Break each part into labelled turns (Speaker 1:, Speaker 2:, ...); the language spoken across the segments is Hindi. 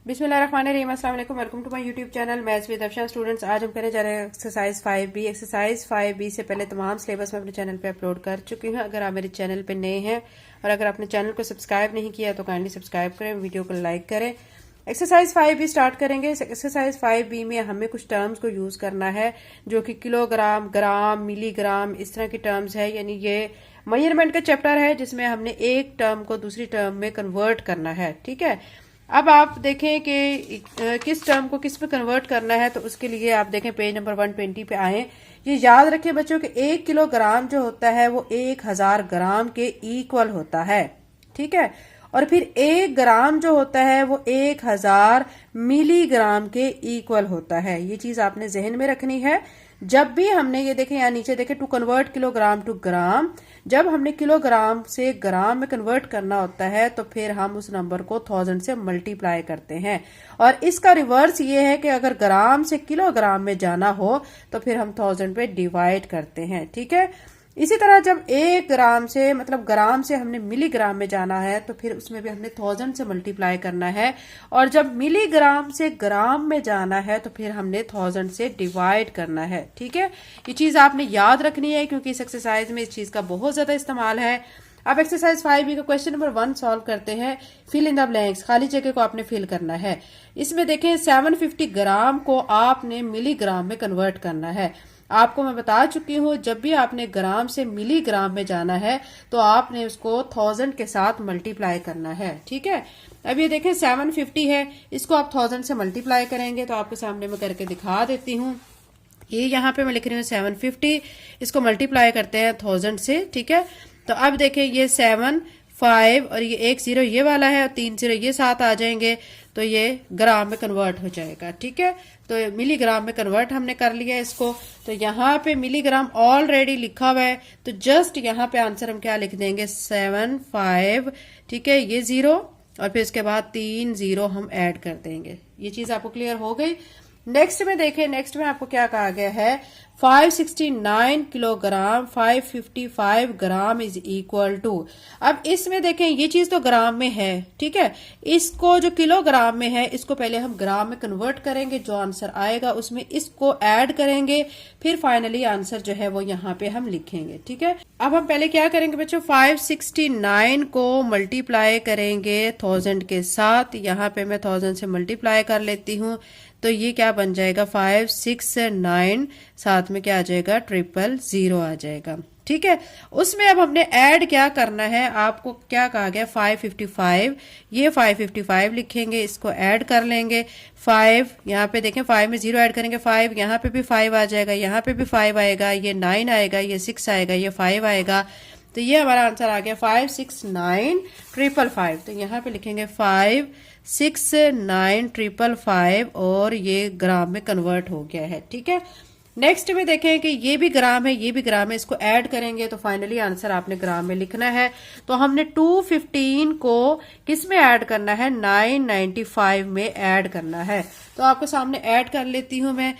Speaker 1: बिस्मिल्लाहिर्रहमानिर्रहीम, अस्सलाम वालेकुम, welcome to my YouTube channel maths with Afsha. Students, आज हम करने जा रहे हैं एक्सरसाइज 5B। एक्सरसाइज 5B से पहले तमाम सिलेबस मैं अपने चैनल पे अपलोड कर चुकी हूँ। अगर आप मेरे चैनल पे नए हैं और अगर आपने चैनल को सब्सक्राइब नहीं किया तो काइंडली सब्सक्राइब करें, वीडियो को लाइक करें। एक्सरसाइज 5B स्टार्ट करेंगे। एक्सरसाइज 5B में हमें कुछ टर्म्स को यूज करना है जो कि किलोग्राम, ग्राम, मिलीग्राम इस तरह की टर्म्स है। यानी ये मेजरमेंट का चैप्टर है जिसमें हमने एक टर्म को दूसरी टर्म में कन्वर्ट करना है। ठीक है, अब आप देखें कि किस टर्म को किस में कन्वर्ट करना है, तो उसके लिए आप देखें पेज नंबर 120 पे आए। ये याद रखें बच्चों कि 1 किलोग्राम जो होता है वो 1000 ग्राम के इक्वल होता है। ठीक है, और फिर 1 ग्राम जो होता है वो 1000 मिलीग्राम के इक्वल होता है। ये चीज आपने जहन में रखनी है। जब भी हमने ये देखें यहाँ नीचे देखें टू कन्वर्ट किलोग्राम टू ग्राम, जब हमने किलोग्राम से ग्राम में कन्वर्ट करना होता है तो फिर हम उस नंबर को 1000 से मल्टीप्लाई करते हैं। और इसका रिवर्स ये है कि अगर ग्राम से किलोग्राम में जाना हो तो फिर हम 1000 पे डिवाइड करते हैं। ठीक है, इसी तरह जब 1 ग्राम से मतलब ग्राम से हमने मिलीग्राम में जाना है तो फिर उसमें भी हमने 1000 से मल्टीप्लाई करना है। और जब मिलीग्राम से ग्राम में जाना है तो फिर हमने 1000 से डिवाइड करना है। ठीक है, ये चीज आपने याद रखनी है क्योंकि इस एक्सरसाइज में इस चीज का बहुत ज्यादा इस्तेमाल है। अब एक्सरसाइज 5B का क्वेश्चन नंबर 1 सॉल्व करते हैं। फिल इन द ब्लैंक्स, खाली जगह को आपने फिल करना है। इसमें देखें 750 ग्राम को आपने मिलीग्राम में कन्वर्ट करना है। आपको मैं बता चुकी हूँ जब भी आपने ग्राम से मिलीग्राम में जाना है तो आपने उसको 1000 के साथ मल्टीप्लाई करना है। ठीक है, अब ये देखें 750 है, इसको आप 1000 से मल्टीप्लाई करेंगे तो आपके सामने मैं करके दिखा देती हूँ। ये यहाँ पे मैं लिख रही हूँ 750, इसको मल्टीप्लाई करते हैं 1000 से। ठीक है, तो अब देखें ये 7 5 और ये 1 0 ये वाला है और 3 0 ये साथ आ जाएंगे तो ये ग्राम में कन्वर्ट हो जाएगा। ठीक है, तो मिलीग्राम में कन्वर्ट हमने कर लिया इसको। तो यहाँ पे मिलीग्राम ऑलरेडी लिखा हुआ है तो जस्ट यहाँ पे आंसर हम क्या लिख देंगे 7 5। ठीक है, ये 0 और फिर इसके बाद 3 0 हम ऐड कर देंगे। ये चीज आपको क्लियर हो गई। नेक्स्ट में देखें, नेक्स्ट में आपको क्या कहा गया है 569 kilogram 555 gram is equal to. अब इसमें देखें ये चीज तो ग्राम में है। ठीक है, इसको जो किलोग्राम में है इसको पहले हम ग्राम में कन्वर्ट करेंगे, जो आंसर आएगा उसमें इसको ऐड करेंगे, फिर फाइनली आंसर जो है वो यहाँ पे हम लिखेंगे। ठीक है, अब हम पहले क्या करेंगे बच्चों 569 को मल्टीप्लाई करेंगे 1000 के साथ। यहाँ पे मैं 1000 से मल्टीप्लाई कर लेती हूँ तो ये क्या बन जाएगा 569, साथ में क्या आ जाएगा 000 आ जाएगा। ठीक है, उसमें अब हमने ऐड क्या करना है, आपको क्या कहा गया 555, ये 555 लिखेंगे, इसको ऐड कर लेंगे 5। यहाँ पे देखें 5 में 0 ऐड करेंगे 5, यहाँ पे भी 5 आ जाएगा, यहाँ पे भी 5 आएगा, ये 9 आएगा, ये 6 आएगा, ये 5 आएगा। तो ये हमारा आंसर आ गया 569,555। तो यहाँ पे लिखेंगे 569,555 और ये ग्राम में कन्वर्ट हो गया है। ठीक है, नेक्स्ट में देखें कि ये भी ग्राम है, ये भी ग्राम है, इसको ऐड करेंगे तो फाइनली आंसर आपने ग्राम में लिखना है। तो हमने 215 को किस में ऐड करना है 995 में ऐड करना है। तो आपके सामने ऐड कर लेती हूं मैं।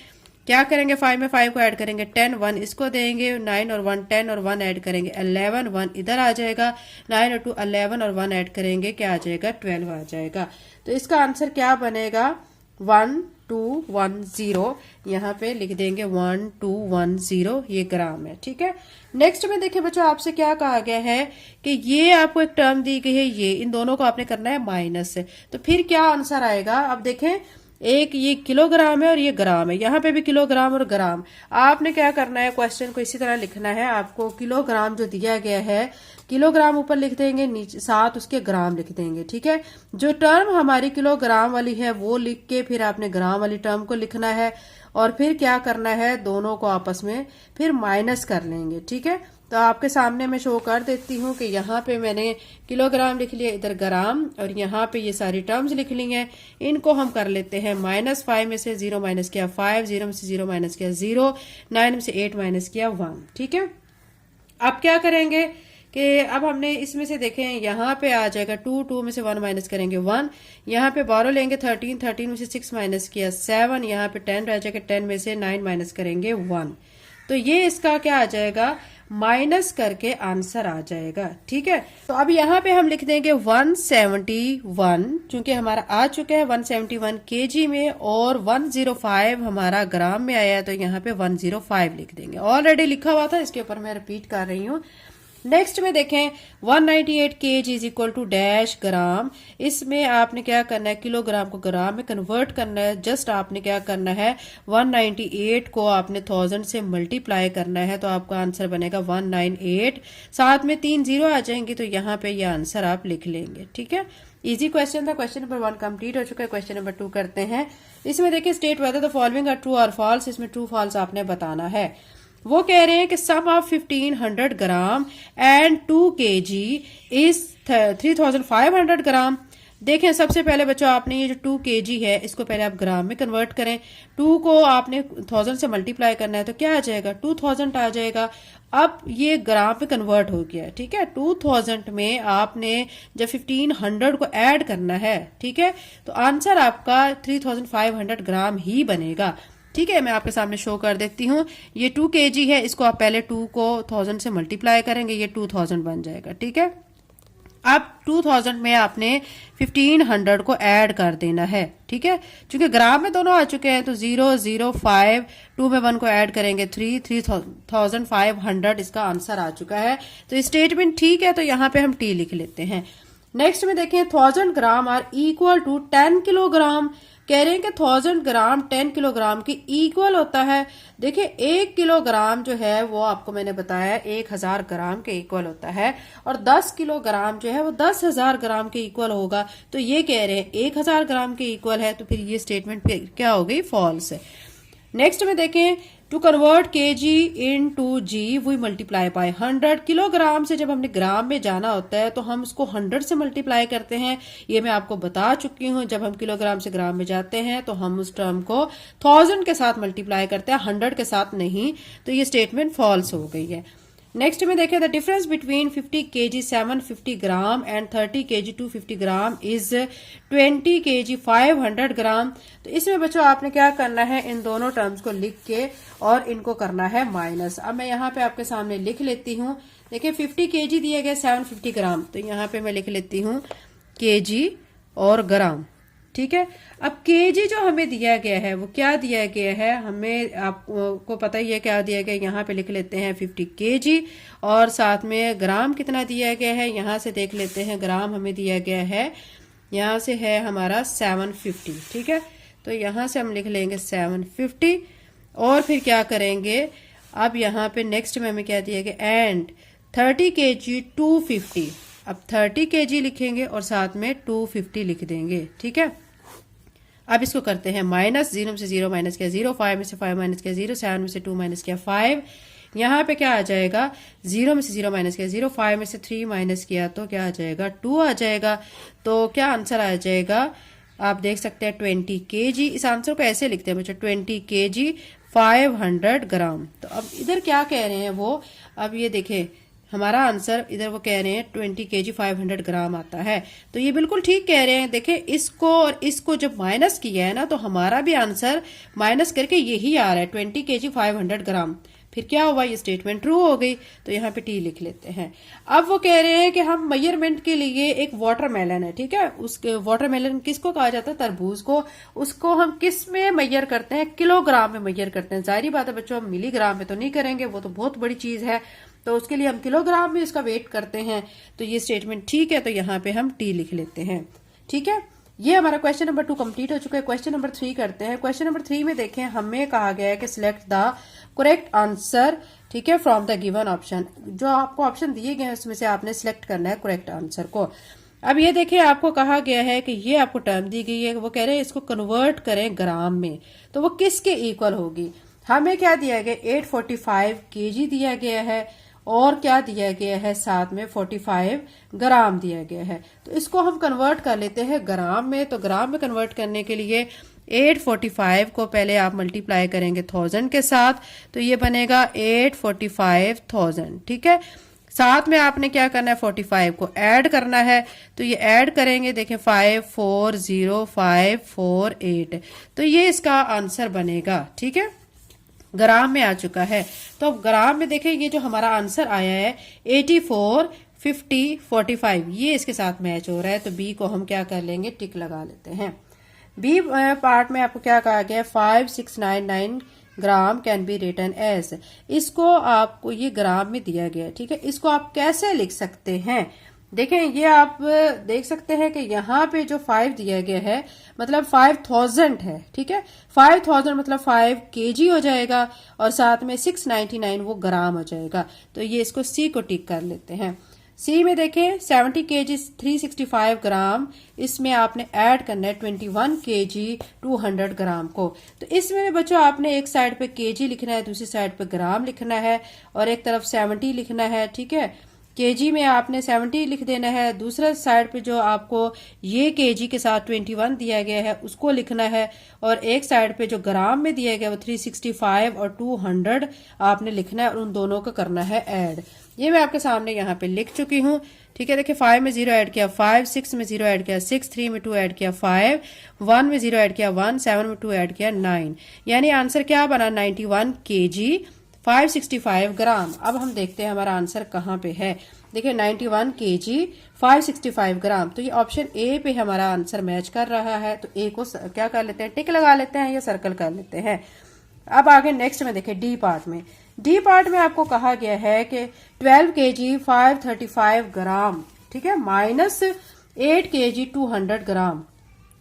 Speaker 1: क्या करेंगे 5 में 5 को ऐड करेंगे 10 1 इसको देंगे, 9 और 1 10 और 1 ऐड करेंगे 11 1 इधर आ जाएगा, 9 और 2 11 और 1 ऐड करेंगे क्या आ जाएगा 12 आ जाएगा। तो इसका आंसर क्या बनेगा 1210। यहाँ पे लिख देंगे 1210, ये ग्राम है। ठीक है, नेक्स्ट में देखिए बच्चों आपसे क्या कहा गया है कि ये आपको एक टर्म दी गई है, ये इन दोनों को आपने करना है माइनस से। तो फिर क्या आंसर आएगा, अब देखें एक ये किलोग्राम है और ये ग्राम है, यहाँ पे भी किलोग्राम और ग्राम। आपने क्या करना है क्वेश्चन को इसी तरह लिखना है। आपको किलोग्राम जो दिया गया है किलोग्राम ऊपर लिख देंगे, नीचे साथ उसके ग्राम लिख देंगे। ठीक है, जो टर्म हमारी किलोग्राम वाली है वो लिख के फिर आपने ग्राम वाली टर्म को लिखना है और फिर क्या करना है दोनों को आपस में फिर माइनस कर लेंगे। ठीक है, तो आपके सामने मैं शो कर देती हूँ कि यहाँ पे मैंने किलोग्राम लिख लिया, इधर ग्राम, और यहाँ पे ये सारी टर्म्स लिख ली हैं। इनको हम कर लेते हैं -5 में से 0 माइनस किया 5, 0 में से 0 माइनस किया 0, 9 में से 8 माइनस किया 1। ठीक है, अब क्या करेंगे कि अब हमने इसमें से देखें यहाँ पे आ जाएगा 2, 2 में से 1 माइनस करेंगे 1, यहाँ पे 12 लेंगे 13, 13 में से 6 माइनस किया 7, यहाँ पे 10 रह जाएगा, 10 में से 9 माइनस करेंगे 1। तो ये इसका क्या आ जाएगा माइनस करके आंसर आ जाएगा। ठीक है, तो अब यहाँ पे हम लिख देंगे 171, चूंकि हमारा आ चुका है 171 केजी में और 105 हमारा ग्राम में आया है, तो यहाँ पे 105 लिख देंगे। ऑलरेडी लिखा हुआ था, इसके ऊपर मैं रिपीट कर रही हूँ। नेक्स्ट में देखें 198 KG is equal to dash gram. इसमें आपने क्या करना है, किलोग्राम को ग्राम में कन्वर्ट करना है। जस्ट आपने क्या करना है, 198 को आपने 1000 से मल्टीप्लाई करना है, तो आपका आंसर बनेगा 198। साथ में 3 जीरो आ जाएंगे, तो यहाँ पे ये आंसर आप लिख लेंगे। ठीक है, इजी क्वेश्चन था। क्वेश्चन नंबर 1 कंप्लीट हो चुका है। क्वेश्चन नंबर 2 करते हैं। इसमें देखिए state whether the following are true और फॉल्स। इसमें ट्रू फॉल्स आपने बताना है। वो कह रहे हैं कि sum of 1500 gram and 2 KG is 3500 gram. देखें सबसे पहले बच्चों आपने ये जो 2 केजी है इसको पहले आप ग्राम में कन्वर्ट करें। 2 को आपने 1000 से मल्टीप्लाई करना है, तो क्या आ जाएगा, 2000 आ जाएगा। अब ये ग्राम में कन्वर्ट हो गया। ठीक है, 2000 में आपने जब 1500 को ऐड करना है, ठीक है, तो आंसर आपका 3500 ग्राम ही बनेगा। ठीक है, मैं आपके सामने शो कर देती हूँ। ये 2 केजी है, इसको आप पहले 2 को 1000 से मल्टीप्लाई करेंगे, ये 2000 बन जाएगा। ठीक है, अब 2000 में आपने 1500 को ऐड कर देना है। ठीक है, क्योंकि ग्राम में दोनों आ चुके हैं, तो 005 2 में 1 को ऐड करेंगे 3500 इसका आंसर आ चुका है। तो स्टेटमेंट ठीक है, तो यहाँ पे हम टी लिख लेते हैं। नेक्स्ट में देखें 1000 gram R equal to 10 kilogram. कह रहे हैं कि 1000 ग्राम 10 किलोग्राम की इक्वल होता है। देखिए 1 किलोग्राम जो है वो आपको मैंने बताया 1000 ग्राम के इक्वल होता है, और 10 किलोग्राम जो है वो 10,000 ग्राम के इक्वल होगा। तो ये कह रहे हैं 1000 ग्राम के इक्वल है, तो फिर ये स्टेटमेंट क्या हो गई, फॉल्स है। नेक्स्ट में देखें to convert kg into g we multiply by 100। Kilogram से जब हमने ग्राम में जाना होता है तो हम उसको 100 से मल्टीप्लाई करते हैं। ये मैं आपको बता चुकी हूँ। जब हम किलोग्राम से ग्राम में जाते हैं तो हम उस टर्म को 1000 के साथ मल्टीप्लाई करते हैं, 100 के साथ नहीं। तो ये स्टेटमेंट फॉल्स हो गई है। नेक्स्ट में देखें the difference between 50 KG 750 gram and 30 KG 250 gram is 20 KG 500 ग्राम। तो इसमें बच्चों आपने क्या करना है, इन दोनों टर्म्स को लिख के और इनको करना है माइनस। अब मैं यहाँ पे आपके सामने लिख लेती हूँ। देखिए 50 केजी दिया गया 750 ग्राम, तो यहाँ पे मैं लिख लेती हूँ केजी और ग्राम। ठीक है, अब केजी जो हमें दिया गया है वो क्या दिया गया है, हमें आपको पता ही है क्या दिया गया। यहाँ पे लिख लेते हैं 50 केजी और साथ में ग्राम कितना दिया गया है, यहाँ से देख लेते हैं। ग्राम हमें दिया गया है, यहाँ से है हमारा 750। ठीक है, तो यहाँ से हम लिख लेंगे 750 और फिर क्या करेंगे, अब यहाँ पे नेक्स्ट में हमें क्या दिया गया, एंड 30 केजी 250। अब 30 केजी लिखेंगे और साथ में 250 लिख देंगे। ठीक है, अब इसको करते हैं माइनस। 0 में से 0 माइनस किया 0, 5 में से 5 माइनस किया 0, 7 में से 2 माइनस किया 5। यहाँ पे क्या आ जाएगा, 0 में से 0 माइनस किया 0, 5 में से 3 माइनस किया तो क्या आ जाएगा, 2 आ जाएगा। तो क्या आंसर आ जाएगा, आप देख सकते हैं 20 केजी। इस आंसर को ऐसे लिखते हैं बच्चों, 20 केजी 500 ग्राम। तो अब इधर क्या कह रहे हैं वो, अब ये देखें हमारा आंसर इधर वो कह रहे हैं 20 केजी 500 ग्राम आता है। तो ये बिल्कुल ठीक कह रहे हैं। देखें इसको और इसको जब माइनस किया है ना, तो हमारा भी आंसर माइनस करके यही आ रहा है 20 केजी 500 ग्राम। फिर क्या हुआ, ये स्टेटमेंट ट्रू हो गई। तो यहाँ पे टी लिख लेते हैं। अब वो कह रहे हैं कि हम मेजरमेंट के लिए एक वाटरमेलन है, ठीक है, उसके वाटरमेलन किसको कहा जाता है, तरबूज को। उसको हम किस में मेजर करते हैं, किलोग्राम में मेजर करते हैं। जाहिर बात है बच्चों, हम मिलीग्राम में तो नहीं करेंगे, वो तो बहुत बड़ी चीज है। तो उसके लिए हम किलोग्राम में इसका वेट करते हैं। तो ये स्टेटमेंट ठीक है, तो यहाँ पे हम टी लिख लेते हैं। ठीक है, ये हमारा क्वेश्चन नंबर 2 कंप्लीट हो चुका है। क्वेश्चन नंबर 3 करते हैं। क्वेश्चन नंबर 3 में देखें, हमें कहा गया है कि सिलेक्ट द करेक्ट आंसर, ठीक है, फ्रॉम द गिवन ऑप्शन। जो आपको ऑप्शन दिए गए हैं उसमें से आपने सिलेक्ट करना है करेक्ट आंसर को। अब ये देखिए आपको कहा गया है कि ये आपको टर्म दी गई है, वो कह रहे हैं इसको कन्वर्ट करें ग्राम में, तो वो किसके इक्वल होगी। हमें क्या दिया गया, 845 केजी दिया गया है और क्या दिया गया है, साथ में 45 ग्राम दिया गया है। तो इसको हम कन्वर्ट कर लेते हैं ग्राम में। तो ग्राम में कन्वर्ट करने के लिए 845 को पहले आप मल्टीप्लाई करेंगे 1000 के साथ, तो ये बनेगा 845,000। ठीक है, साथ में आपने क्या करना है, 45 को ऐड करना है। तो ये ऐड करेंगे, देखें 540548, तो ये इसका आंसर बनेगा। ठीक है, ग्राम में आ चुका है। तो अब ग्राम में देखें ये जो हमारा आंसर आया है 84, 50, 45 ये इसके साथ मैच हो रहा है। तो बी को हम क्या कर लेंगे, टिक लगा लेते हैं। बी पार्ट में आपको क्या कहा गया है, 5699 ग्राम कैन बी रिटन एज। इसको आपको ये ग्राम में दिया गया है, ठीक है। इसको आप कैसे लिख सकते हैं, देखें ये आप देख सकते हैं कि यहाँ पे जो 5 दिया गया है मतलब 5000 है, ठीक है। 5000 मतलब 5 kg हो जाएगा और साथ में 699 वो ग्राम हो जाएगा। तो ये इसको सी को टिक कर लेते हैं। सी में देखें 70 kg 365 ग्राम, इसमें आपने ऐड करना है 21 kg 200 ग्राम को। तो इसमें बच्चों आपने एक साइड पे kg लिखना है, दूसरी साइड पे ग्राम लिखना है और एक तरफ 70 लिखना है, ठीक है। केजी में आपने 70 लिख देना है, दूसरा साइड पे जो आपको ये केजी के साथ 21 दिया गया है उसको लिखना है और एक साइड पे जो ग्राम में दिया गया वो 365 और 200 आपने लिखना है और उन दोनों को करना है ऐड। ये मैं आपके सामने यहाँ पे लिख चुकी हूँ, ठीक है। देखिए 5 में 0 ऐड किया 5, 6 में 0 ऐड किया 6, 3 में 2 ऐड किया 5, 1 में 0 ऐड किया 1, 7 में 2 ऐड किया 9, यानी आंसर क्या बना 91 kg 565 ग्राम। अब हम देखते हैं हमारा आंसर कहाँ पे है। देखिए 91 kg 565 ग्राम, तो ये ऑप्शन ए पे हमारा आंसर मैच कर रहा है। तो ए को क्या कर लेते हैं, टिक लगा लेते हैं या सर्कल कर लेते हैं। अब आगे नेक्स्ट में देखें डी पार्ट में। डी पार्ट में आपको कहा गया है कि 12 kg 535 ग्राम, ठीक है, माइनस 8 kg 200 ग्राम,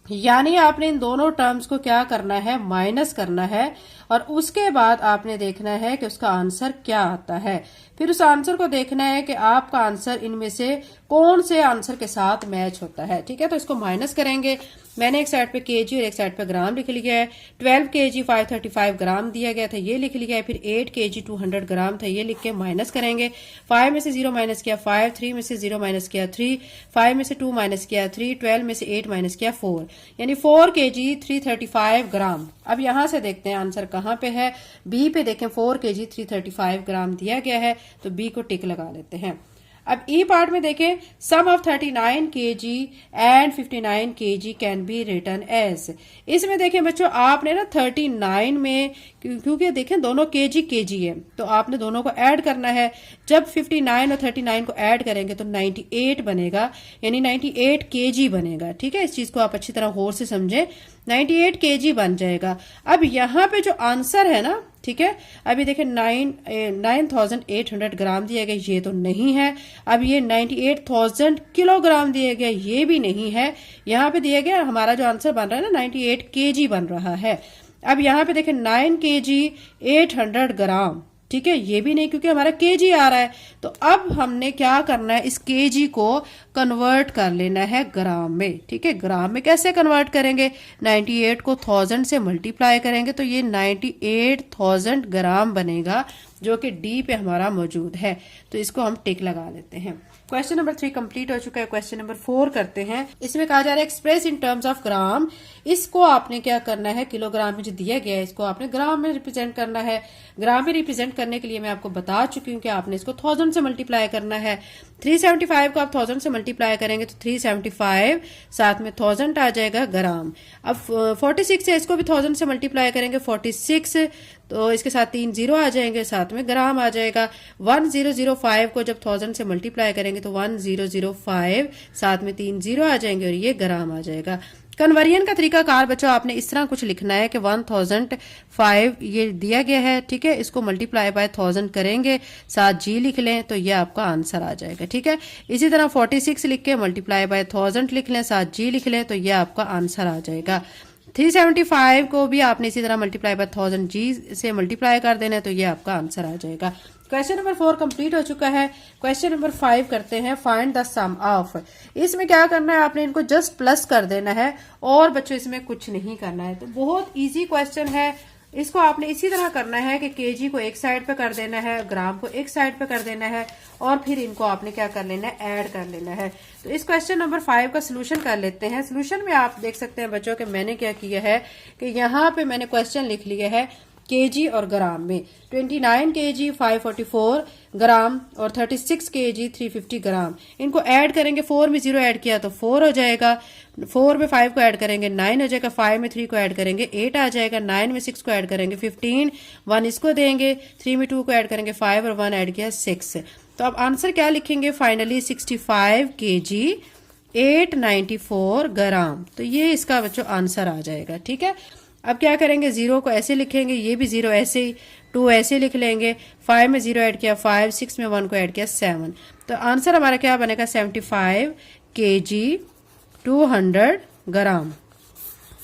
Speaker 1: यानी आपने इन दोनों टर्म्स को क्या करना है, माइनस करना है और उसके बाद आपने देखना है कि उसका आंसर क्या आता है। फिर उस आंसर को देखना है कि आपका आंसर इनमें से कौन से आंसर के साथ मैच होता है, ठीक है। तो इसको माइनस करेंगे। मैंने एक साइड पे केजी और एक साइड पे ग्राम लिख लिया है। 12 kg 535 ग्राम दिया गया था, ये लिख लिया है। फिर 8 kg 200 ग्राम था, ये लिख के माइनस करेंगे। 5 में से 0 माइनस किया 5, 3 में से 0 माइनस किया 3, 5 में से 2 माइनस किया 3, 12 में से 8 माइनस किया 4, यानी 4 kg 335 ग्राम। अब यहां से देखते हैं आंसर कहां पे है। बी पे देखें 4 kg 335 ग्राम दिया गया है, तो बी को टिक लगा लेते हैं। अब ई पार्ट में देखें sum of 39 kg and 59 kg can be written as. इसमें देखें बच्चों आपने ना 39 में, क्योंकि देखें दोनों kg है तो आपने दोनों को ऐड करना है। जब 59 और 39 को ऐड करेंगे तो 98 बनेगा, यानी 98 kg बनेगा, ठीक है। इस चीज को आप अच्छी तरह गौर से समझें, 98 kg बन जाएगा। अब यहाँ पे जो आंसर है ना, ठीक है, अभी देखें 9800 ग्राम दिया गया, ये तो नहीं है। अब ये 98,000 किलोग्राम दिया गया, ये भी नहीं है। यहाँ पे दिया गया हमारा जो आंसर बन रहा है ना 98 kg बन रहा है। अब यहाँ पे देखें 9 kg 800 ग्राम, ठीक है, ये भी नहीं क्योंकि हमारा केजी आ रहा है। तो अब हमने क्या करना है, इस केजी को कन्वर्ट कर लेना है ग्राम में, ठीक है। ग्राम में कैसे कन्वर्ट करेंगे, 98 को 1000 से मल्टीप्लाई करेंगे तो ये 98,000 ग्राम बनेगा, जो कि डी पे हमारा मौजूद है। तो इसको हम टिक लगा लेते हैं। क्वेश्चन नंबर 3 कंप्लीट हो चुका है। क्वेश्चन नंबर 4 करते हैं। इसमें कहा जा रहा है express in terms of gram. इसको आपने क्या करना है, किलोग्राम में जो दिया गया है इसको आपने ग्राम में रिप्रेजेंट करना है। ग्राम में रिप्रेजेंट करने के लिए मैं आपको बता चुकी हूँ कि आपने इसको 1000 से मल्टीप्लाई करना है। 375 को आप 1000 से मल्टीप्लाई करेंगे तो 375 साथ में 1000 आ जाएगा ग्राम। अब 46 है, इसको भी 1000 से मल्टीप्लाई करेंगे 46, तो इसके साथ 3 0 आ जाएंगे, साथ में ग्राम आ जाएगा। 1005 को जब 1000 से मल्टीप्लाई करेंगे तो 1005 साथ में 3 0 आ जाएंगे और ये ग्राम आ जाएगा। कन्वर्जन का तरीका कार बच्चों आपने इस तरह कुछ लिखना है कि 1005 ये दिया गया है, ठीक है, इसको मल्टीप्लाई बाय 1000 करेंगे, साथ जी लिख लें तो ये आपका आंसर आ जाएगा, ठीक है। इसी तरह 46 लिख के मल्टीप्लाई बाय 1000 लिख लें, साथ जी लिख लें तो ये आपका आंसर आ जाएगा। 375 को भी आपने इसी तरह मल्टीप्लाई बाय 1000 जी से मल्टीप्लाई कर देना है तो ये आपका आंसर आ जाएगा। क्वेश्चन नंबर 4 कंप्लीट हो चुका है। क्वेश्चन नंबर 5 करते हैं, फाइंड द सम ऑफ। इसमें क्या करना है, आपने इनको जस्ट प्लस कर देना है और बच्चों इसमें कुछ नहीं करना है। तो बहुत इजी क्वेश्चन है। इसको आपने इसी तरह करना है कि केजी को एक साइड पे कर देना है, ग्राम को एक साइड पे कर देना है और फिर इनको आपने क्या कर लेना है, ऐड कर लेना है। तो इस क्वेश्चन नंबर 5 का सोल्यूशन कर लेते हैं। सोल्यूशन में आप देख सकते हैं बच्चों कि मैंने क्या किया है कि यहाँ पे मैंने क्वेश्चन लिख लिया है केजी और ग्राम में। 29 केजी 544 ग्राम और 36 केजी 350 ग्राम। इनको ऐड करेंगे, 4 में 0 ऐड किया तो 4 हो जाएगा, 4 में 5 को ऐड करेंगे 9 हो जाएगा, 5 में 3 को ऐड करेंगे 8 आ जाएगा, 9 में 6 को ऐड करेंगे 15, 1 इसको देंगे, 3 में 2 को ऐड करेंगे 5 और 1 ऐड किया 6। तो अब आंसर क्या लिखेंगे फाइनली 65 केजी 894 ग्राम। तो ये इसका बच्चों आंसर आ जाएगा। ठीक है, अब क्या करेंगे, 0 को ऐसे लिखेंगे, ये भी 0 ऐसे ही, 2 ऐसे लिख लेंगे, 5 में 0 ऐड किया 5, 6 में 1 को ऐड किया 7। तो आंसर हमारा क्या बनेगा 75 केजी 200 ग्राम।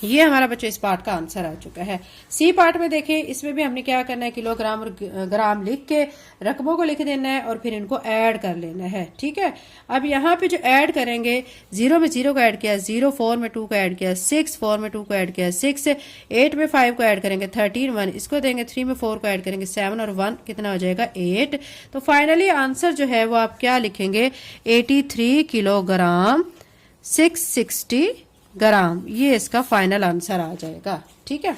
Speaker 1: ये हमारा बच्चों इस पार्ट का आंसर आ चुका है। सी पार्ट में देखें, इसमें भी हमने क्या करना है, किलोग्राम और ग्राम लिख के रकमों को लिख देना है और फिर इनको ऐड कर लेना है। ठीक है, अब यहाँ पे जो ऐड करेंगे, 0 में 0 को ऐड किया 0, 4 में 2 को ऐड किया 6, 4 में 2 को ऐड किया 6, 8 में 5 को ऐड करेंगे 13, 1 इसको देंगे, 3 में 4 को ऐड करेंगे 7 और 1 कितना हो जाएगा 8। तो फाइनली आंसर जो है वो आप क्या लिखेंगे 83 किलोग्राम 660 ग्राम। ये इसका फाइनल आंसर आ जाएगा। ठीक है,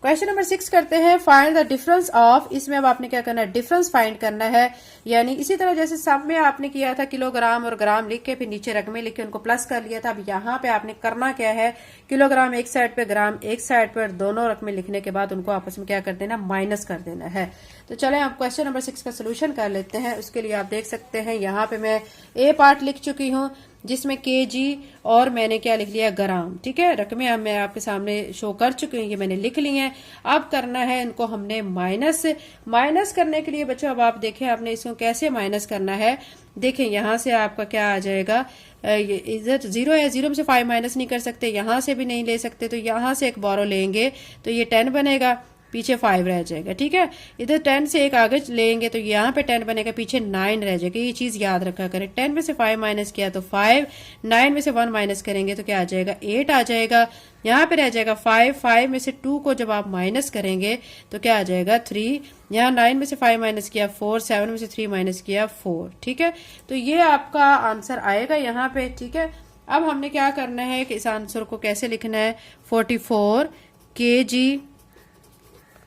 Speaker 1: क्वेश्चन नंबर 6 करते हैं, फाइंड द डिफरेंस ऑफ। इसमें अब आपने क्या करना है, डिफरेंस फाइंड करना है। यानी इसी तरह जैसे सब में आपने किया था किलोग्राम और ग्राम लिख के फिर नीचे रकमें लिख के उनको प्लस कर लिया था। अब यहाँ पे आपने करना क्या है, किलोग्राम एक साइड पे, ग्राम एक साइड पर, दोनों रकमें लिखने के बाद उनको आपस में क्या कर देना, माइनस कर देना है। तो चले आप क्वेश्चन नंबर 6 का सोल्यूशन कर लेते हैं। उसके लिए आप देख सकते हैं यहाँ पे मैं ए पार्ट लिख चुकी हूँ जिसमें केजी और मैंने क्या लिख लिया ग्राम। ठीक है, रकमें अब मैं आपके सामने शो कर चुकी हूँ, ये मैंने लिख ली हैं। अब करना है इनको हमने माइनस करने के लिए बच्चों अब आप देखें आपने इसको कैसे माइनस करना है। देखें यहाँ से आपका क्या आ जाएगा, इधर 0 है, 0 में से 5 माइनस नहीं कर सकते, यहाँ से भी नहीं ले सकते, तो यहाँ से एक बोरो लेंगे तो ये 10 बनेगा, पीछे 5 रह जाएगा। ठीक है, इधर 10 से एक आगे लेंगे तो यहाँ पे 10 बनेगा, पीछे 9 रह जाएगा। ये चीज याद रखा करें, 10 में से 5 माइनस किया तो 5, 9 में से 1 माइनस करेंगे तो क्या आ जाएगा 8 आ जाएगा। यहाँ पे रह जाएगा 5, 5 में से 2 को जब आप माइनस करेंगे तो क्या आ जाएगा 3, यहाँ 9 में से 5 माइनस किया 4, 7 में से 3 माइनस किया 4। ठीक है, तो ये आपका आंसर आएगा यहाँ पे। ठीक है, अब हमने क्या करना है कि इस आंसर को कैसे लिखना है, 44 केजी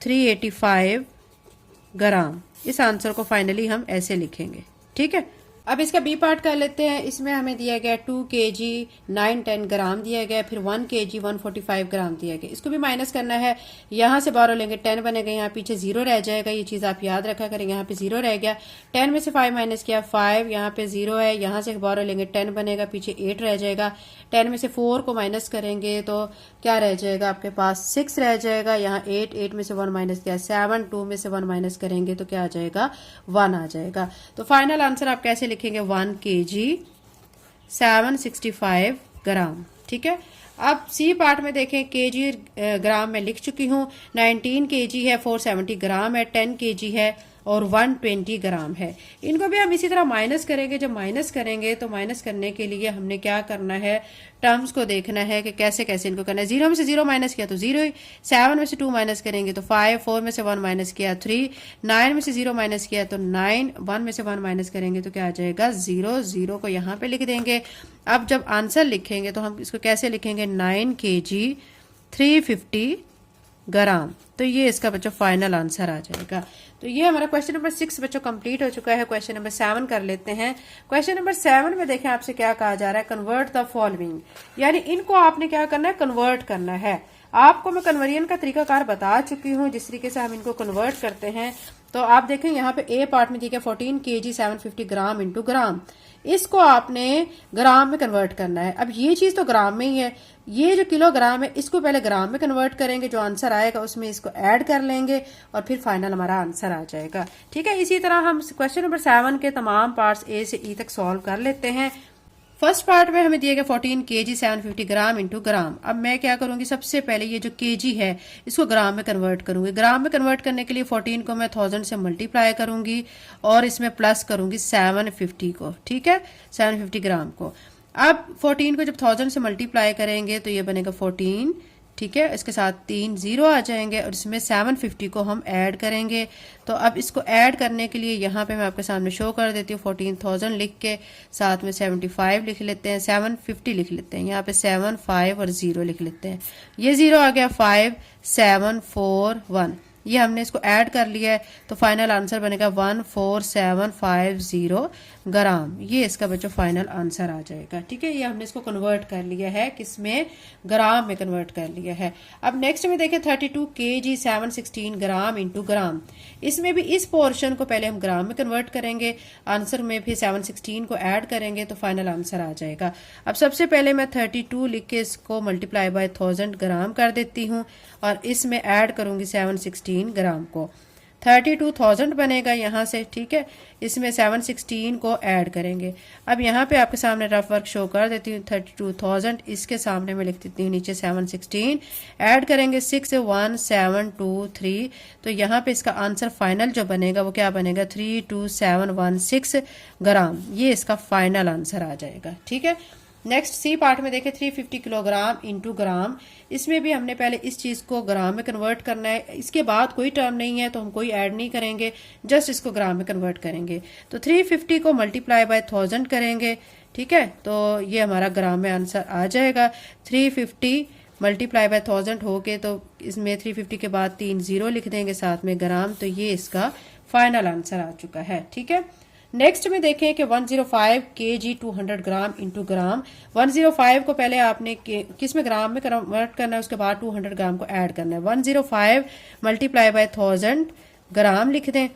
Speaker 1: 385 ग्राम। इस आंसर को फाइनली हम ऐसे लिखेंगे। ठीक है, अब इसका बी पार्ट कर लेते हैं। इसमें हमें दिया गया 2 केजी 910 ग्राम दिया गया, फिर 1 केजी 145 ग्राम दिया गया। इसको भी माइनस करना है, यहाँ से बारह लेंगे 10 बनेगा, यहाँ पीछे 0 रह जाएगा। ये चीज आप याद रखा करें, यहाँ पे 0 रह गया, 10 में से 5 माइनस किया 5, यहाँ पे 0 है, यहाँ से बारह लेंगे 10 बनेगा, पीछे 8 रह जाएगा। 10 में से 4 को माइनस करेंगे तो क्या रह जाएगा आपके पास 6 रह जाएगा, यहाँ 8, 8 में से 1 माइनस किया 7, 2 में से 1 माइनस करेंगे तो क्या आ जाएगा 1 आ जाएगा। तो फाइनल आंसर आप कैसे लिखेंगे 1 केजी 765 ग्राम। ठीक है, अब सी पार्ट में देखें, केजी ग्राम में लिख चुकी हूँ, 19 केजी है, 470 ग्राम है, 10 केजी है और 120 ग्राम है। इनको भी हम इसी तरह माइनस करेंगे। जब माइनस करेंगे तो माइनस करने के लिए हमने क्या करना है, टर्म्स को देखना है कि कैसे कैसे इनको करना है। 0 में से 0 माइनस किया तो 0 ही, 7 में से 2 माइनस करेंगे तो 5, 4 में से 1 माइनस किया 3, 9 में से 0 माइनस किया तो 9, 1 में से 1 माइनस करेंगे तो क्या आ जाएगा 0, 0 को यहाँ पे लिख देंगे। अब जब आंसर लिखेंगे तो हम इसको कैसे लिखेंगे 9 केजी 350 ग्राम। तो ये इसका बच्चों फाइनल आंसर आ जाएगा। तो ये हमारा क्वेश्चन नंबर 6 बच्चों कंप्लीट हो चुका है। क्वेश्चन नंबर 7 कर लेते हैं। क्वेश्चन नंबर 7 में देखें आपसे क्या कहा जा रहा है, कन्वर्ट द फॉलोइंग, यानी इनको आपने क्या करना है, कन्वर्ट करना है। आपको मैं कन्वर्जन का तरीकाकार बता चुकी हूँ, जिस तरीके से हम इनको कन्वर्ट करते हैं। तो आप देखें यहाँ पे ए पार्ट में दिया 14 केजी 750 ग्राम इंटू ग्राम। इसको आपने ग्राम में कन्वर्ट करना है। अब ये चीज तो ग्राम में ही है, ये जो किलोग्राम है इसको पहले ग्राम में कन्वर्ट करेंगे, जो आंसर आएगा उसमें इसको ऐड कर लेंगे और फिर फाइनल हमारा आंसर आ जाएगा। ठीक है, इसी तरह हम क्वेश्चन नंबर 7 के तमाम पार्ट्स ए से ई तक सॉल्व कर लेते हैं। फर्स्ट पार्ट में हमें दिया गया 14 केजी 750 ग्राम इंटू ग्राम। अब मैं क्या करूंगी, सबसे पहले ये जो केजी है इसको ग्राम में कन्वर्ट करूंगी। ग्राम में कन्वर्ट करने के लिए 14 को मैं 1000 से मल्टीप्लाई करूंगी और इसमें प्लस करूंगी 750 को। ठीक है, 750 ग्राम को। अब 14 को जब 1000 से मल्टीप्लाई करेंगे तो ये बनेगा 14। ठीक है, इसके साथ 3 0 आ जाएंगे और इसमें 750 को हम ऐड करेंगे। तो अब इसको ऐड करने के लिए यहाँ पे मैं आपके सामने शो कर देती हूँ, 14,000 लिख के साथ में 75 लिख लेते हैं, 750 लिख लेते हैं, यहाँ पे 7 5 और 0 लिख लेते हैं। ये 0 आ गया, 5 7 4 1। ये हमने इसको ऐड कर लिया है तो फाइनल आंसर बनेगा 14750 ग्राम। ये इसका बच्चों फाइनल आंसर आ जाएगा। ठीक है, ये हमने इसको कन्वर्ट कर लिया है, किसमें, ग्राम में कन्वर्ट कर लिया है। अब नेक्स्ट में देखें 32 kg 716 ग्राम इंटू ग्राम। इसमें भी इस पोर्शन को पहले हम ग्राम में कन्वर्ट करेंगे, आंसर में फिर 716 को ऐड करेंगे तो फाइनल आंसर आ जाएगा। अब सबसे पहले मैं 32 लिख के इसको मल्टीप्लाई बाय 1000 ग्राम कर देती हूँ और इसमें ऐड करूंगी 716 ग्राम को, 32,000 बनेगा यहाँ से। ठीक है, इसमें 716 को ऐड करेंगे। अब यहाँ पे आपके सामने रफ वर्क शो कर देती हूँ, 32,000 इसके सामने मैं लिख देती हूँ नीचे 716 ऐड करेंगे 61723, तो यहाँ पे इसका आंसर फाइनल जो बनेगा वो क्या बनेगा 32716 ग्राम। ये इसका फाइनल आंसर आ जाएगा। ठीक है, नेक्स्ट सी पार्ट में देखें 350 किलोग्राम इंटू ग्राम। इसमें भी हमने पहले इस चीज को ग्राम में कन्वर्ट करना है, इसके बाद कोई टर्म नहीं है तो हम कोई ऐड नहीं करेंगे, जस्ट इसको ग्राम में कन्वर्ट करेंगे। तो 350 को मल्टीप्लाई बाय 1000 करेंगे। ठीक है, तो ये हमारा ग्राम में आंसर आ जाएगा। 350 मल्टीप्लाई बाय 1000 हो के तो इसमें 350 के बाद 3 0 लिख देंगे साथ में ग्राम, तो ये इसका फाइनल आंसर आ चुका है। ठीक है, नेक्स्ट में देखें कि 105 kg 200 ग्राम इंटू ग्राम। 105 को पहले आपने किस में, ग्राम में कन्वर्ट करना है, उसके बाद 200 ग्राम को ऐड करना है। 105 मल्टीप्लाई बाय 1000 ग्राम लिख दें,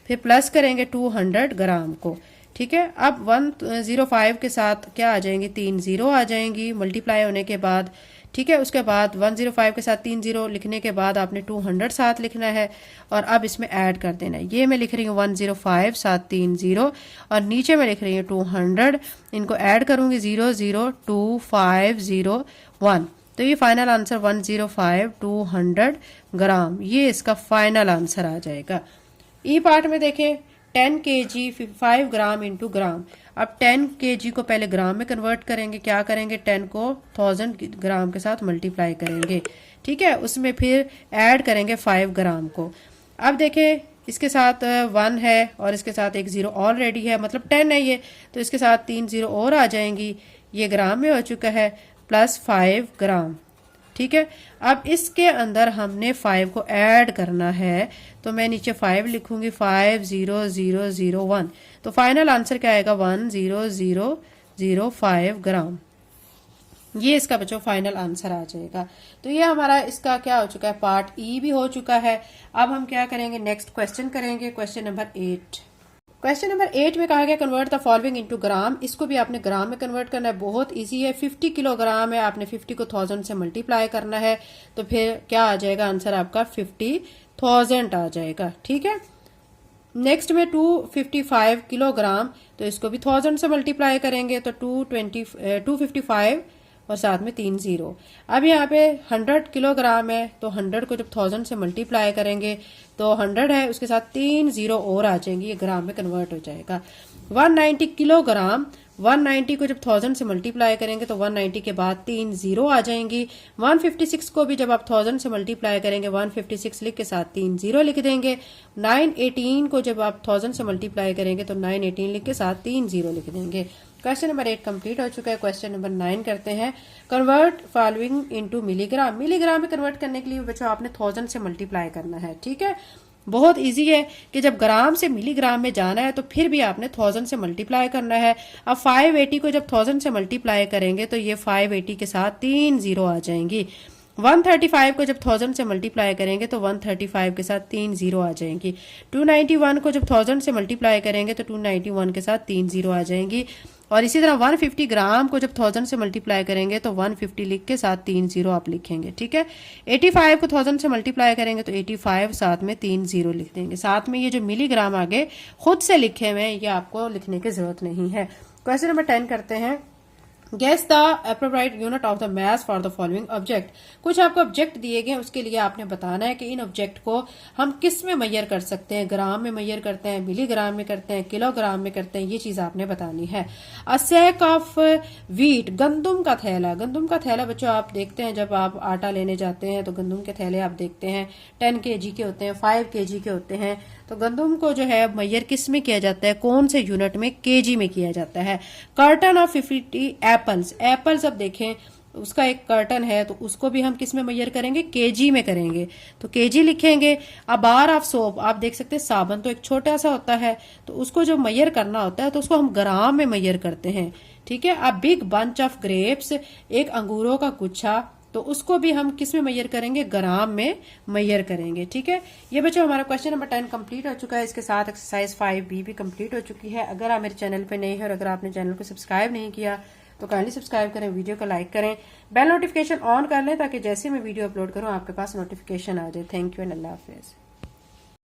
Speaker 1: फिर प्लस करेंगे 200 ग्राम को। ठीक है, अब 105 के साथ क्या आ जाएंगी, 3 0 आ जाएंगी मल्टीप्लाई होने के बाद। ठीक है, उसके बाद 105 के साथ 3 0 लिखने के बाद आपने 200 साथ लिखना है और अब इसमें ऐड कर देना है। ये मैं लिख रही हूँ 105 साथ 3 0 और नीचे मैं लिख रही हूँ 200, इनको ऐड करूंगी 002501, तो ये फाइनल आंसर 105 200 ग्राम, ये इसका फाइनल आंसर आ जाएगा। ई पार्ट में देखें 10 kg 5 ग्राम इंटू ग्राम। अब 10 kg को पहले ग्राम में कन्वर्ट करेंगे, क्या करेंगे 10 को 1000 ग्राम के साथ मल्टीप्लाई करेंगे। ठीक है, उसमें फिर ऐड करेंगे 5 ग्राम को। अब देखें इसके साथ 1 है और इसके साथ एक 0 ऑलरेडी है, मतलब 10 है ये, तो इसके साथ 3 0 और आ जाएंगी, ये ग्राम में हो चुका है, प्लस 5 ग्राम। ठीक है, अब इसके अंदर हमने 5 को ऐड करना है, तो मैं नीचे 5 लिखूंगी 50001, तो फाइनल आंसर क्या आएगा 10005 ग्राम। ये इसका बच्चों फाइनल आंसर आ जाएगा। तो ये हमारा इसका क्या हो चुका है, पार्ट ई भी हो चुका है। अब हम क्या करेंगे, नेक्स्ट क्वेश्चन करेंगे, क्वेश्चन नंबर 8। क्वेश्चन नंबर 8 में कहा गया convert the following into gram. इसको भी आपने ग्राम में कन्वर्ट करना है, बहुत इजी है। 50 किलोग्राम है, आपने 50 को 1000 से मल्टीप्लाई करना है, तो फिर क्या आ जाएगा आंसर आपका 50,000 आ जाएगा। ठीक है, नेक्स्ट में 255 किलोग्राम, तो इसको भी 1000 से मल्टीप्लाई करेंगे तो 255 और साथ में 3 0। अब यहाँ पे 100 किलोग्राम है, तो 100 को जब 1000 से मल्टीप्लाई करेंगे तो 100 है, उसके साथ 3 0 और आ जाएंगे, ये ग्राम में कन्वर्ट हो जाएगा। 190 किलोग्राम, 190 को जब 1000 से मल्टीप्लाई करेंगे तो 190 के बाद 3 0 आ जाएंगी। 156 को भी जब आप 1000 से मल्टीप्लाई करेंगे 156 लिख के साथ 3 0 लिख देंगे। 918 को जब आप 1000 से मल्टीप्लाई करेंगे तो 918 लिख के साथ 3 0 लिख देंगे। क्वेश्चन नंबर 8 कंप्लीट हो चुका है। क्वेश्चन नंबर 9 करते हैं, convert following into milligram. Milligram में कन्वर्ट करने के लिए बच्चों आपने 1000 से मल्टीप्लाई करना है। ठीक है, बहुत इजी है कि जब ग्राम से मिलीग्राम में जाना है तो फिर भी आपने 1000 से मल्टीप्लाई करना है। अब 580 को जब 1000 से मल्टीप्लाई करेंगे तो ये 580 के साथ 3 0 आ जाएंगी। 135 को जब 1000 से मल्टीप्लाई करेंगे तो 135 के साथ 3 0 आ जाएंगी। 291 को जब 1000 से मल्टीप्लाई करेंगे तो 291 के साथ 3 0 आ जाएंगी। और इसी तरह 150 ग्राम को जब 1000 से मल्टीप्लाई करेंगे तो 150 लिख के साथ 3 0 आप लिखेंगे। ठीक है, 85 को 1000 से मल्टीप्लाई करेंगे तो 85 साथ में 3 0 लिख देंगे। साथ में ये जो मिलीग्राम आगे खुद से लिखे हुए हैं ये आपको लिखने की जरूरत नहीं है। क्वेश्चन नंबर 10 करते हैं, guess the appropriate unit of the mass for the following object. कुछ आपको ऑब्जेक्ट दिए गए, उसके लिए आपने बताना है कि इन ऑब्जेक्ट को हम किस में मेजर कर सकते हैं, ग्राम में मेजर करते हैं, मिलीग्राम में करते हैं, किलोग्राम में करते हैं, ये चीज आपने बतानी है। अ सैक ऑफ व्हीट, गंदुम का थैला। गंदुम का थैला बच्चों आप देखते हैं जब आप आटा लेने जाते हैं तो गंदुम के थैले आप देखते हैं 10 kg के होते हैं, 5 kg के होते हैं। तो गंदुम को जो है मेजर किस में किया जाता है, कौन से यूनिट में, केजी में किया जाता है। Carton of 50 apples. एप्पल्स अब देखें उसका एक कर्टन है तो उसको भी हम किस में मेजर करेंगे, केजी में करेंगे। तो केजी लिखेंगे। अ बार ऑफ सोप, आप देख सकते हैं साबुन तो एक छोटा सा होता है, तो उसको जो मेजर करना होता है तो उसको हम ग्राम में मेजर करते हैं, ठीक है। A big bunch of grapes, एक अंगूरों का गुच्छा, तो उसको भी हम किस में मेजर करेंगे, ग्राम में मेजर करेंगे, ठीक है। ये बच्चों हमारा क्वेश्चन नंबर 10 कंप्लीट हो चुका है। इसके साथ एक्सरसाइज 5B भी कंप्लीट हो चुकी है। अगर आप मेरे चैनल पे नए हैं और अगर आपने चैनल को सब्सक्राइब नहीं किया तो काइंडली सब्सक्राइब करें, वीडियो को लाइक करें, बेल नोटिफिकेशन ऑन कर लें ताकि जैसे मैं वीडियो अपलोड करूं आपके पास नोटिफिकेशन आ जाए। Thank you and Allah Hafiz.